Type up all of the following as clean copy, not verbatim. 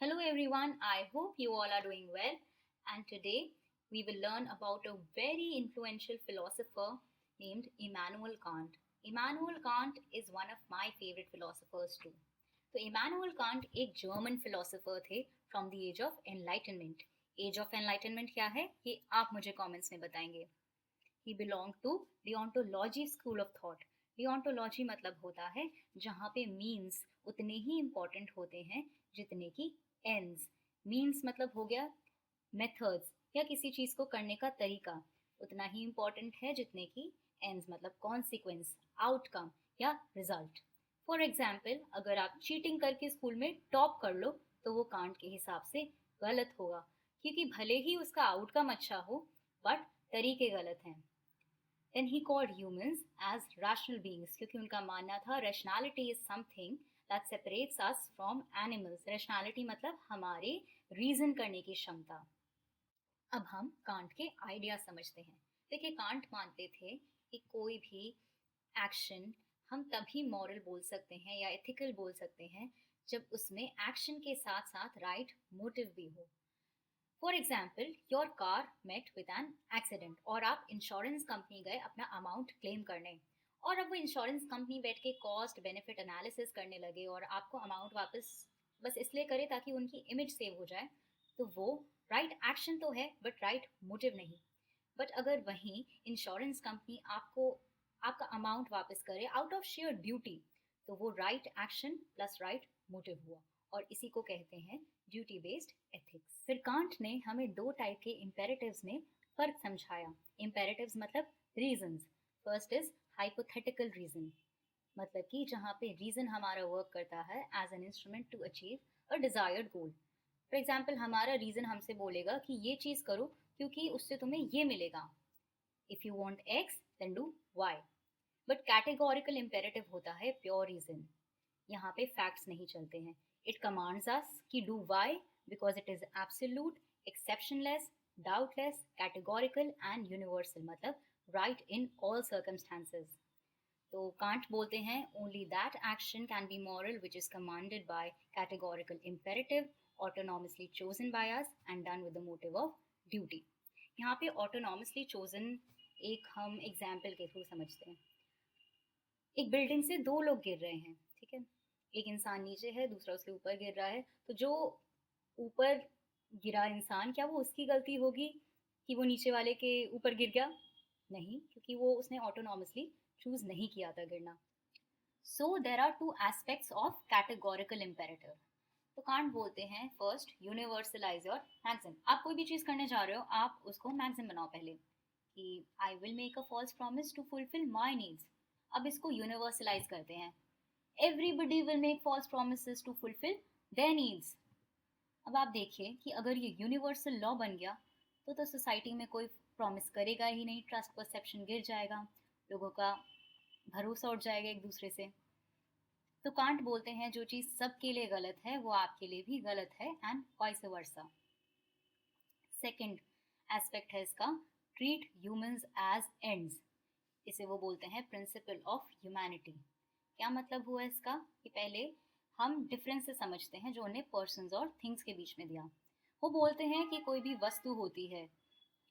Hello everyone, I hope you all are doing well. And today we will learn about a very influential philosopher named Immanuel Kant. Immanuel Kant is one of my favorite philosophers too. तो Immanuel Kant एक German philosopher थे from the age of enlightenment. Age of enlightenment क्या है ये आप मुझे comments में बताएंगे. He belong to deontology school of thought. Deontology मतलब होता है जहाँ पे मीन्स उतने ही इम्पोर्टेंट होते हैं जितने की एंड्स. मीन्स मतलब हो गया मेथड्स या किसी चीज़ को करने का तरीका उतना ही इम्पोर्टेंट है जितने की एंड्स मतलब कॉन्सिक्वेंस, आउटकम या रिजल्ट. फॉर एग्जाम्पल अगर आप चीटिंग करके स्कूल में टॉप कर लो तो वो कांट के हिसाब से गलत होगा, क्योंकि भले ही उसका आउटकम अच्छा हो बट तरीके गलत हैं. Then he called humans as rational beings, क्योंकि उनका मानना था rationality is something that separates us from animals. Rationality मतलब हमारे रीजन करने की क्षमता. अब हम कांट के आइडिया समझते हैं. देखिए कांट मानते थे कि कोई भी एक्शन हम तभी मॉरल बोल सकते हैं या एथिकल बोल सकते हैं जब उसमें एक्शन के साथ साथ राइट मोटिव भी हो. For example your car met with an accident और आप इंश्योरेंस कंपनी गए अपना अमाउंट क्लेम करने, और अब वो इंश्योरेंस कंपनी बैठ के कॉस्ट बेनिफिट एनालिसिस करने लगे और आपको अमाउंट वापस बस इसलिए करे ताकि उनकी इमेज सेव हो जाए, तो वो राइट एक्शन तो है बट राइट मोटिव नहीं. बट अगर वहीं इंश्योरेंस कंपनी आपको आपका अमाउंट वापस करे आउट ऑफ शेयर ड्यूटी, तो वो right action plus right motive हुआ, और इसी को कहते हैं ड्यूटी बेस्ड एथिक्स. फिर कांट ने हमें दो टाइप के इम्पेरेटिव्स में फर्क समझाया. इम्पेरेटिव्स मतलब reasons. First is hypothetical reason, मतलब कि जहाँ पे रीजन हमारा वर्क करता है as an instrument to achieve a desired goal. For example हमारा रीजन हमसे बोलेगा कि ये चीज़ करो क्योंकि उससे तुम्हें ये मिलेगा. If you want X then do Y. But categorical imperative होता है प्योर रीजन. यहाँ पे फैक्ट्स नहीं चलते हैं. इट कमांड्स अस कि do why because it is absolute, exceptionless, doubtless, categorical and universal मतलब राइट इन ऑल सर्कमस्टांसेस. तो कांट बोलते हैं only that action can be moral which is commanded by categorical imperative, autonomously chosen by us and done with the motive of duty. यहाँ पे autonomously chosen एक हम example के through समझते हैं. एक बिल्डिंग से दो लोग गिर रहे हैं, ठीक है. एक इंसान नीचे है, दूसरा उसके ऊपर गिर रहा है. तो जो ऊपर गिरा इंसान, क्या वो उसकी गलती होगी कि वो नीचे वाले के ऊपर गिर गया? नहीं, क्योंकि वो उसने ऑटोनॉमसली चूज नहीं किया था गिरना. So there are two aspects of categorical imperative. तो कांट बोलते हैं फर्स्ट यूनिवर्सलाइज योर मैक्सिम. आप कोई भी चीज़ करने जा रहे हो आप उसको मैक्सिम बनाओ पहले, कि I will make a false promise to fulfil my needs. अब इसको यूनिवर्सलाइज करते हैं. Everybody will make false promise to fulfil their needs. अब आप देखिए कि अगर ये यूनिवर्सल लॉ बन गया तो सोसाइटी में कोई प्रॉमिस करेगा ही नहीं. ट्रस्ट परसेप्शन गिर जाएगा, लोगों का भरोसा उठ जाएगा एक दूसरे से. तो कांट बोलते हैं जो चीज़ सबके लिए गलत है वो आपके लिए भी गलत है and vice versa. Second aspect है इसका, ट्रीट ह्यूमंस एज एंड्स. इसे वो बोलते हैं प्रिंसिपल ऑफ ह्यूमैनिटी. क्या मतलब हुआ इसका कि पहले हम डिफरेंस से समझते हैं जो उन्हें पर्सन्स और थिंग्स के बीच में दिया. वो बोलते हैं कि कोई भी वस्तु होती है,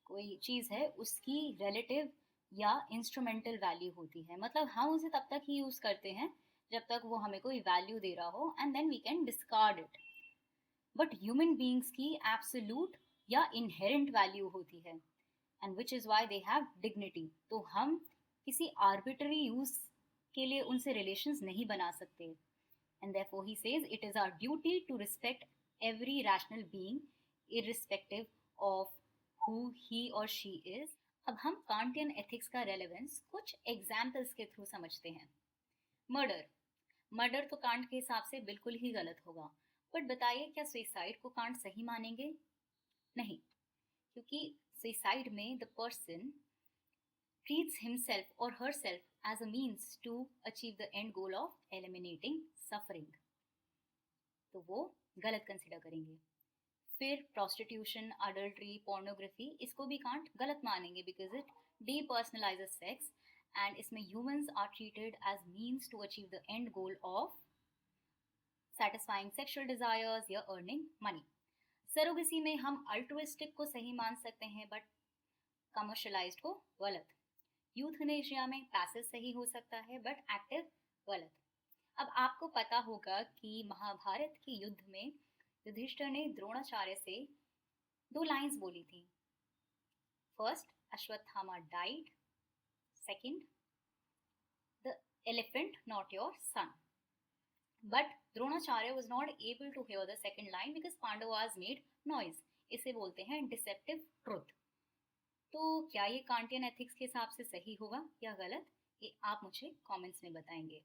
कोई चीज़ है, उसकी रिलेटिव या इंस्ट्रूमेंटल वैल्यू होती है. मतलब हम उसे तब तक ही यूज़ करते हैं जब तक वो हमें कोई वैल्यू दे रहा हो and then we can discard it. But human beings की एब्सोल्यूट या इनहेरेंट वैल्यू होती है and which is why they have dignity. तो हम किसी आर्बिट्ररी यूज के लिए उनसे रिलेशंस नहीं बना सकते. And therefore he says it is our duty to respect every rational being irrespective of who he or she is. अब हम कांटियन एथिक्स का रेलेवेंस कुछ एग्जाम्पल्स के थ्रू समझते हैं. मर्डर. मर्डर तो कांट के हिसाब से बिल्कुल ही गलत होगा. बट बताइए क्या सुइसाइड को कांट सही मानेंगे? नहीं, क्योंकि सुइसाइड में the person treats himself or herself as a means to achieve the end goal of eliminating suffering. तो वो गलत कंसिडर करेंगे. फिर प्रोस्टिट्यूशन, अडल्ट्री, पोर्नोग्राफी, इसको भी कांट गलत मानेंगे because it depersonalises sex and इसमें humans are treated as means to achieve the end goal of satisfying sexual desires या earning money. सरोगेसी में हम अल्ट्रुइस्टिक को सही मान सकते हैं बट कमर्शलाइज्ड को गलत. यूथनेशिया में पैसिव सही हो सकता है बट एक्टिव गलत. अब आपको पता होगा कि महाभारत के युद्ध में युधिष्ठिर ने द्रोणाचार्य से 2 लाइंस बोली थी. First, Ashwatthama died. Second, the elephant not your son. But Dronacharya was not able to hear the second line because Pandavas made noise. इसे बोलते हैं डिसेप्टिव ट्रुथ. तो क्या ये कांटियन एथिक्स के हिसाब से सही होगा या गलत, ये आप मुझे कमेंट्स में बताएंगे.